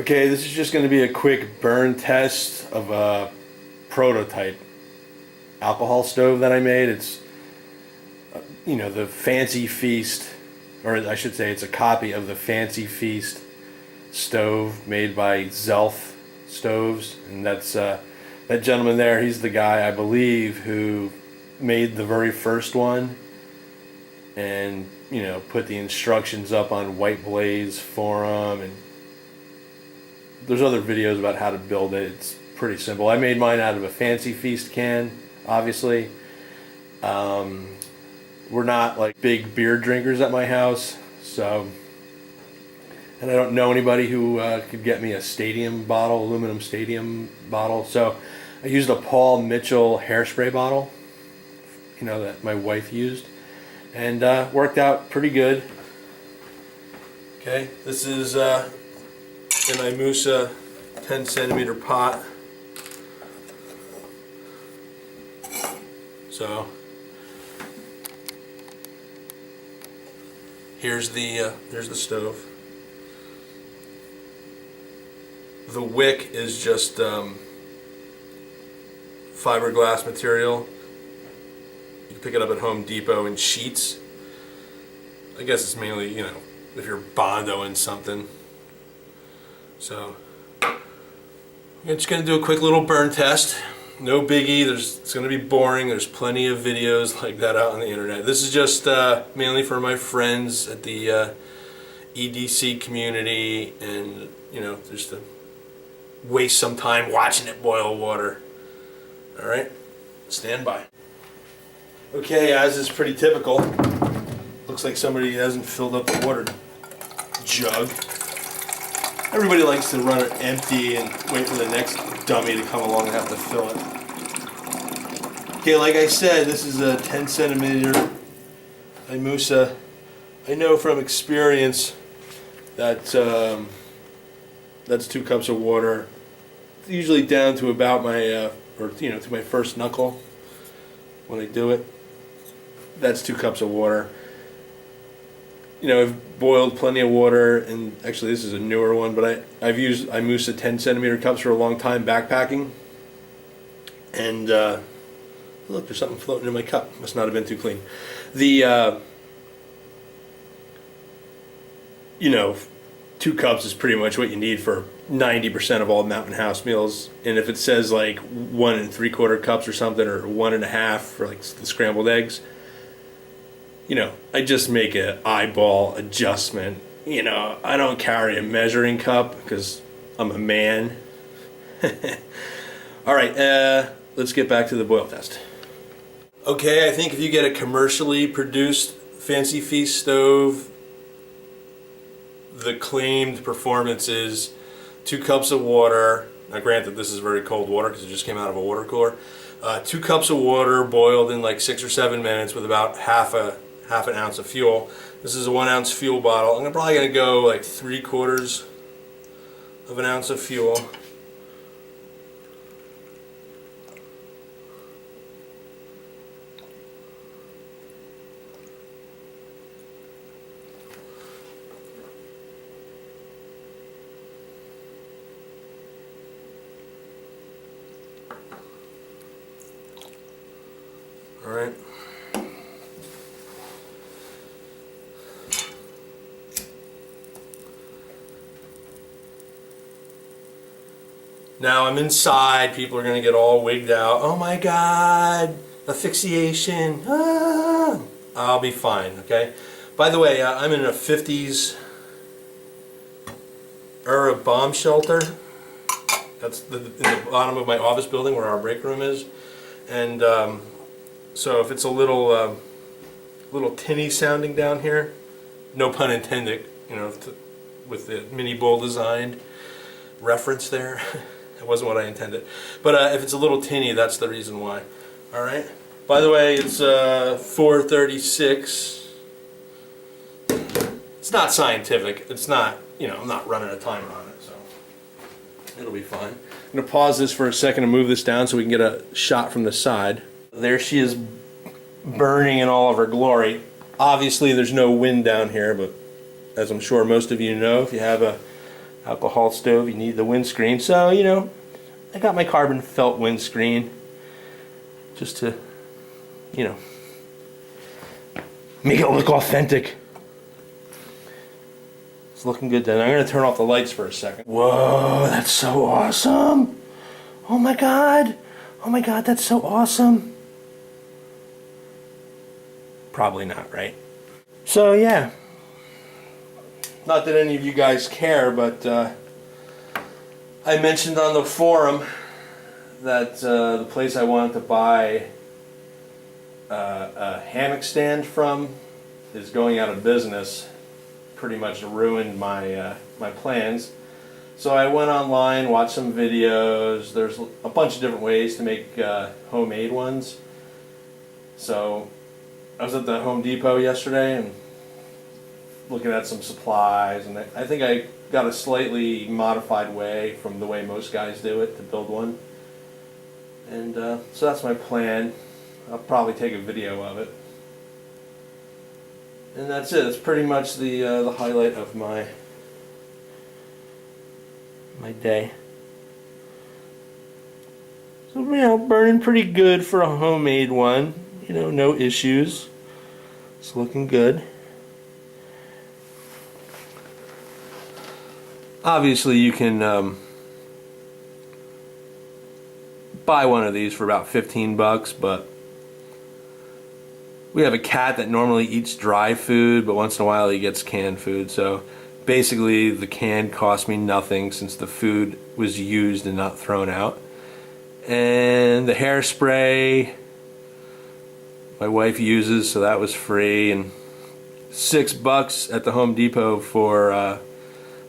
Okay, this is just going to be a quick burn test of a prototype alcohol stove that I made. It's, you know, the Fancee Feast, or I should say it's a copy of the Fancee Feast stove made by Zelph Stoves, and that's that gentleman there. He's the guy, I believe, who made the very first one and, you know, put the instructions up on White Blaze forum, and there's other videos about how to build it. It's pretty simple. I made mine out of a FancyFeast can, obviously. We're not like big beer drinkers at my house, so, and I don't know anybody who could get me a stadium bottle, aluminum stadium bottle, so I used a Paul Mitchell hairspray bottle, you know, that my wife used, and worked out pretty good. Okay, this is an Imusa 10 centimeter pot. So here's the stove. The wick is just fiberglass material. You can pick it up at Home Depot in sheets. I guess it's mainly, you know, if you're bondoing something. So I'm just going to do a quick little burn test. No biggie. It's going to be boring. There's plenty of videos like that out on the internet. This is just mainly for my friends at the EDC community, and, you know, just to waste some time watching it boil water. Alright, stand by. Okay, as is pretty typical, looks like somebody hasn't filled up the water jug. Everybody likes to run it empty and wait for the next dummy to come along and have to fill it. Okay, like I said, this is a 10 centimeter Imusa. I know from experience that that's 2 cups of water, usually down to about my, or, you know, to my first knuckle when I do it. That's 2 cups of water. You know, I've boiled plenty of water, and actually this is a newer one, but I've used Imusa 10 centimeter cups for a long time backpacking. And look, there's something floating in my cup. Must not have been too clean. The you know, 2 cups is pretty much what you need for 90% of all Mountain House meals. And if it says like 1 3/4 cups or something, or 1 1/2 for like the scrambled eggs, you know, I just make an eyeball adjustment. You know, I don't carry a measuring cup because I'm a man. Alright, let's get back to the boil test. Okay, I think if you get a commercially produced FancyFeast stove, the claimed performance is 2 cups of water. Now granted, this is very cold water because it just came out of a water cooler. 2 cups of water boiled in like 6 or 7 minutes with about half an ounce of fuel. This is a 1 ounce fuel bottle. I'm probably going to go like 3/4 of an ounce of fuel. Alright. Now I'm inside, people are going to get all wigged out. Oh my god, asphyxiation. Ah! I'll be fine, okay? By the way, I'm in a 50s era bomb shelter. That's in the bottom of my office building where our break room is. And so if it's a little tinny sounding down here, no pun intended, you know, with the mini bowl designed reference there. It wasn't what I intended. But if it's a little tinny, that's the reason why. Alright? By the way, it's 4:36. It's not scientific. It's not, you know, I'm not running a timer on it, so it'll be fine. I'm going to pause this for a second and move this down so we can get a shot from the side. There she is, burning in all of her glory. Obviously there's no wind down here, but as I'm sure most of you know, if you have a alcohol stove, you need the windscreen. So, you know, I got my carbon felt windscreen just to, you know, make it look authentic. It's looking good then. I'm going to turn off the lights for a second. Whoa, that's so awesome. Oh my God. Oh my God, that's so awesome. Probably not, right? So yeah. Not that any of you guys care, but I mentioned on the forum that the place I wanted to buy a hammock stand from is going out of business. Pretty much ruined my my plans. So I went online, watched some videos. There's a bunch of different ways to make homemade ones. So I was at the Home Depot yesterday and looking at some supplies, and I think I got a slightly modified way from the way most guys do it to build one. And so that's my plan. I'll probably take a video of it. And that's it. It's pretty much the highlight of my day. So, you know, burning pretty good for a homemade one. You know, no issues. It's looking good. Obviously, you can buy one of these for about 15 bucks, but we have a cat that normally eats dry food, but once in a while he gets canned food. So basically the can cost me nothing since the food was used and not thrown out. And the hairspray my wife uses, so that was free. And $6 at the Home Depot for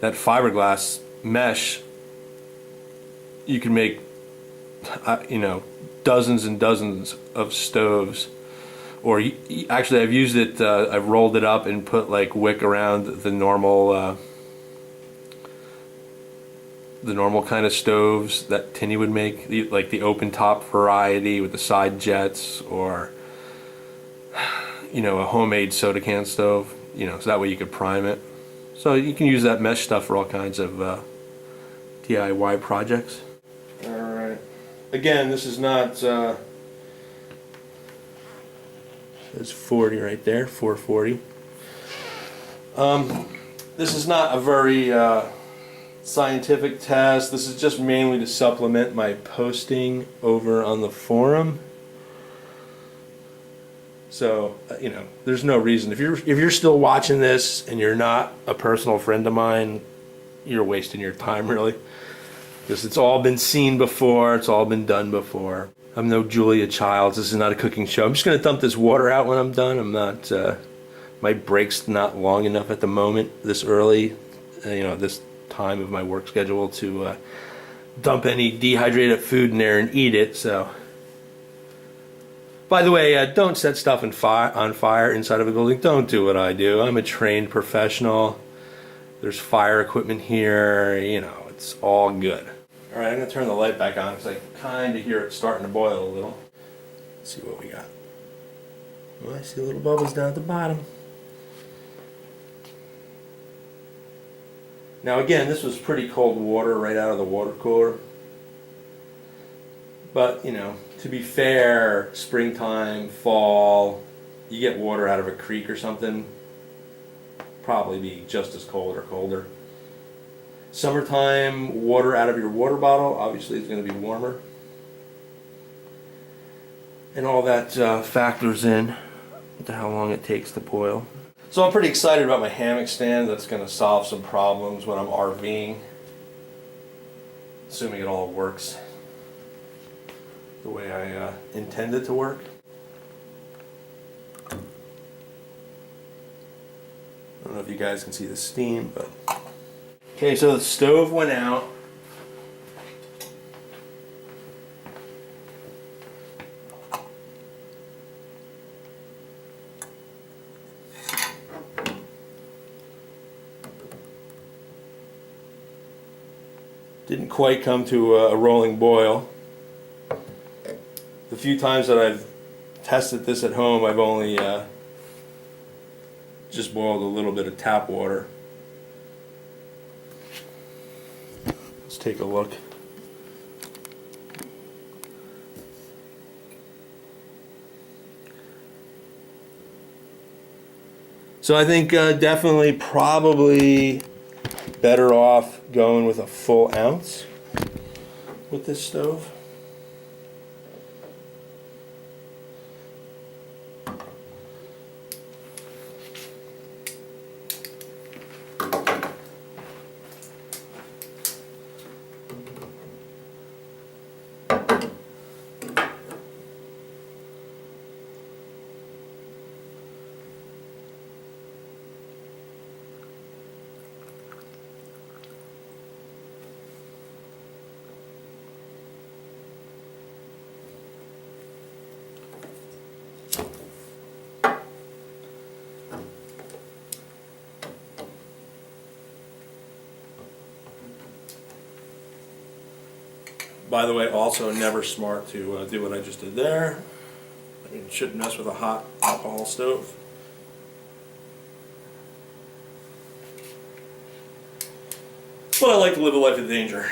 that fiberglass mesh. You can make you know, dozens and dozens of stoves. Or actually, I've used it. I've rolled it up and put like wick around the normal kind of stoves that Tinny would make, like the open top variety with the side jets, or you know, a homemade soda can stove. You know, so that way you could prime it. So you can use that mesh stuff for all kinds of DIY projects. All right. Again, this is not. There's 40 right there, 440. This is not a very scientific test. This is just mainly to supplement my posting over on the forum. So you know, there's no reason if you're still watching this and you're not a personal friend of mine, you're wasting your time really, because it's all been seen before. It's all been done before. I'm no Julia Childs. This is not a cooking show. I'm just going to dump this water out when I'm done. I'm not, my break's not long enough at the moment, this early, you know, this time of my work schedule to dump any dehydrated food in there and eat it. So, by the way, don't set stuff on fire inside of a building. Don't do what I do. I'm a trained professional. There's fire equipment here. You know, it's all good. All right, I'm going to turn the light back on because I kind of hear it starting to boil a little. Let's see what we got. Well, I see little bubbles down at the bottom. Now again, this was pretty cold water right out of the water cooler. But, you know, to be fair, springtime, fall, you get water out of a creek or something, probably be just as cold or colder. Summertime, water out of your water bottle obviously is going to be warmer. And all that factors in to how long it takes to boil. So I'm pretty excited about my hammock stand. That's going to solve some problems when I'm RVing. Assuming it all works the way I intend it to work. I don't know if you guys can see the steam, but... Okay, so the stove went out. Didn't quite come to a rolling boil. The few times that I've tested this at home, I've only just boiled a little bit of tap water. Let's take a look. So I think definitely probably better off going with a full ounce with this stove. By the way, also never smart to do what I just did there. I mean, shouldn't mess with a hot alcohol stove. But I like to live a life of danger.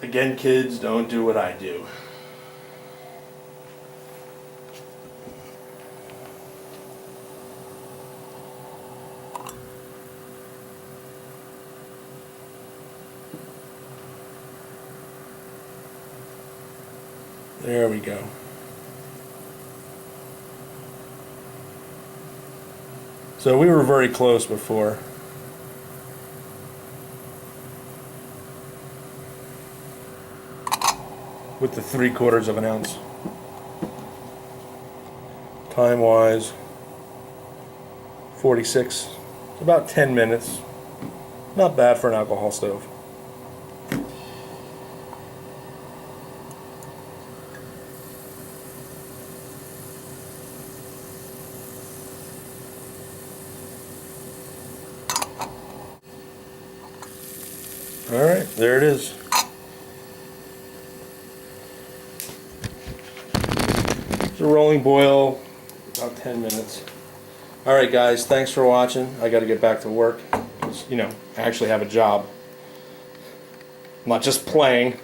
Again, kids, don't do what I do. There we go. So we were very close before. With the 3/4 of an ounce. Time wise, 46. About 10 minutes. Not bad for an alcohol stove. Alright, there it is. It's a rolling boil, about 10 minutes. Alright guys, thanks for watching. I gotta get back to work. You know, I actually have a job. I'm not just playing.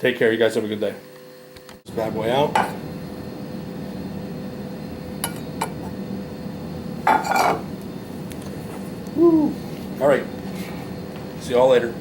Take care, you guys have a good day. This bad boy out. Woo! Alright. See y'all later.